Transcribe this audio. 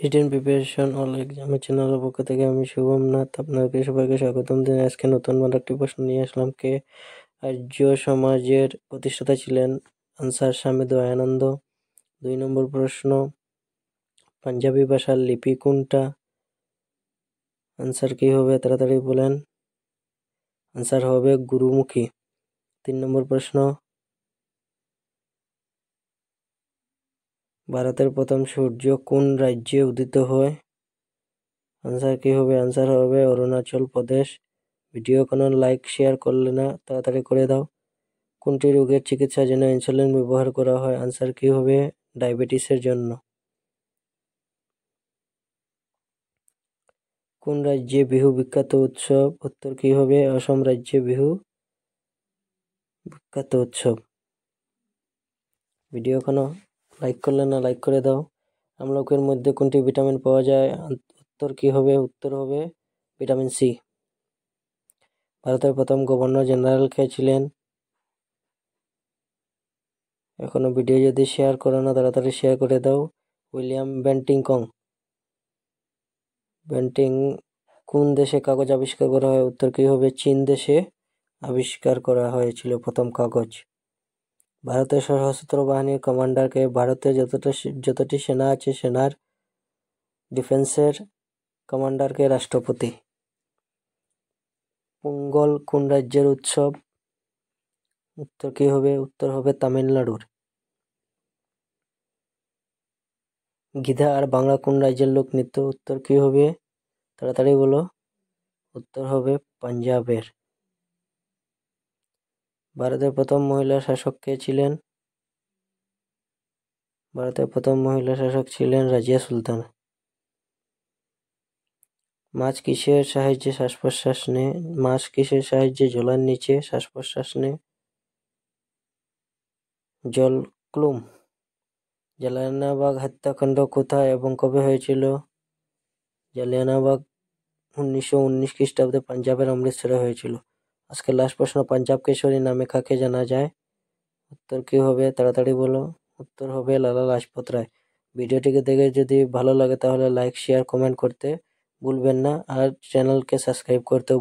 Hidden preparation all এক্সামের চ্যানেলের পক্ষ থেকে আমি শুভম নাথ আপনাকে সবাইকে স্বাগতম দিন। আজকে নতুন একটি প্রশ্ন নিয়ে আসলাম। কে আর্য সমাজের প্রতিষ্ঠাতা ছিলেন? আনসার স্বামী দয়ানন্দ। 2 নম্বর প্রশ্ন, পাঞ্জাবি ভাষার লিপি কোনটা? আনসার কি হবে? তাড়াতাড়ি বলেন। আনসার হবে গুরুমুখী। 3 নম্বর প্রশ্ন, ভারতের প্রথম সূর্য কোন রাজ্যে উদিত হয়? আনসার কি হবে? আনসার হবে অরুণাচল প্রদেশ। ভিডিও কোনো লাইক শেয়ার করলে না, তাড়াতাড়ি করে দাও। কোনটি রোগের চিকিৎসার জন্য ইনসুলিন ব্যবহার করা হয়? আনসার কি হবে? ডায়াবেটিসের জন্য। কোন রাজ্যে বিহু বিখ্যাত উৎসব? উত্তর কি হবে? অসম রাজ্যে বিহু বিখ্যাত উৎসব। ভিডিও কোনো লাইক করলে না, লাইক করে দাও। আমলকের মধ্যে কোনটি ভিটামিন পাওয়া যায়? উত্তর কি হবে? উত্তর হবে ভিটামিন সি। ভারতের প্রথম গভর্নর জেনারেল কে ছিলেন? এখনো ভিডিও যদি শেয়ার করো না, তাড়াতাড়ি শেয়ার করে দাও। উইলিয়াম বেন্টিংকং। বেন্টিং কোন দেশে কাগজ আবিষ্কার করা হয়? উত্তর কি হবে? চীন দেশে আবিষ্কার করা হয়েছিল প্রথম কাগজ। ভারতের সশস্ত্র বাহিনীর কমান্ডারকে? ভারতে যতটি সেনা আছে, সেনার ডিফেন্সের কমান্ডারকে রাষ্ট্রপতি। পোঙ্গল কোন রাজ্যের উৎসব? উত্তর কি হবে? উত্তর হবে তামিলনাড়ুর। গিধা আর বাংলা কোন রাজ্যের লোকনৃত্য? উত্তর কি হবে? তাড়াতাড়ি বলো। উত্তর হবে পাঞ্জাবের। ভারতের প্রথম মহিলা শাসক কে ছিলেন? ভারতের প্রথম মহিলা শাসক ছিলেন রাজিয়া সুলতান। মাছ কিসের সাহায্যে শ্বাস প্রশ্বাস নেয়? মাছ কিসের সাহায্যে জলের নিচে শ্বাস প্রশ্বাস নেয়? জলক্লুম। জালিয়ানওয়ালাবাগ হত্যাকাণ্ড কোথায় এবং কবে হয়েছিল? জালিয়ানওয়ালাবাগ 1919 খ্রিস্টাব্দে পাঞ্জাবের অমৃতসরে হয়েছিল। আজকে লাস্ট প্রশ্ন, পাঞ্জাব কেশরী নামে কাকে জানা যায়? উত্তর কি হবে? তাড়াতাড়ি বলো। উত্তর হবে লালা লাজপত রায়। ভিডিওটিকে দেখে যদি ভালো লাগে তাহলে লাইক শেয়ার কমেন্ট করতে ভুলবেন না, আর চ্যানেলকে সাবস্ক্রাইব করতে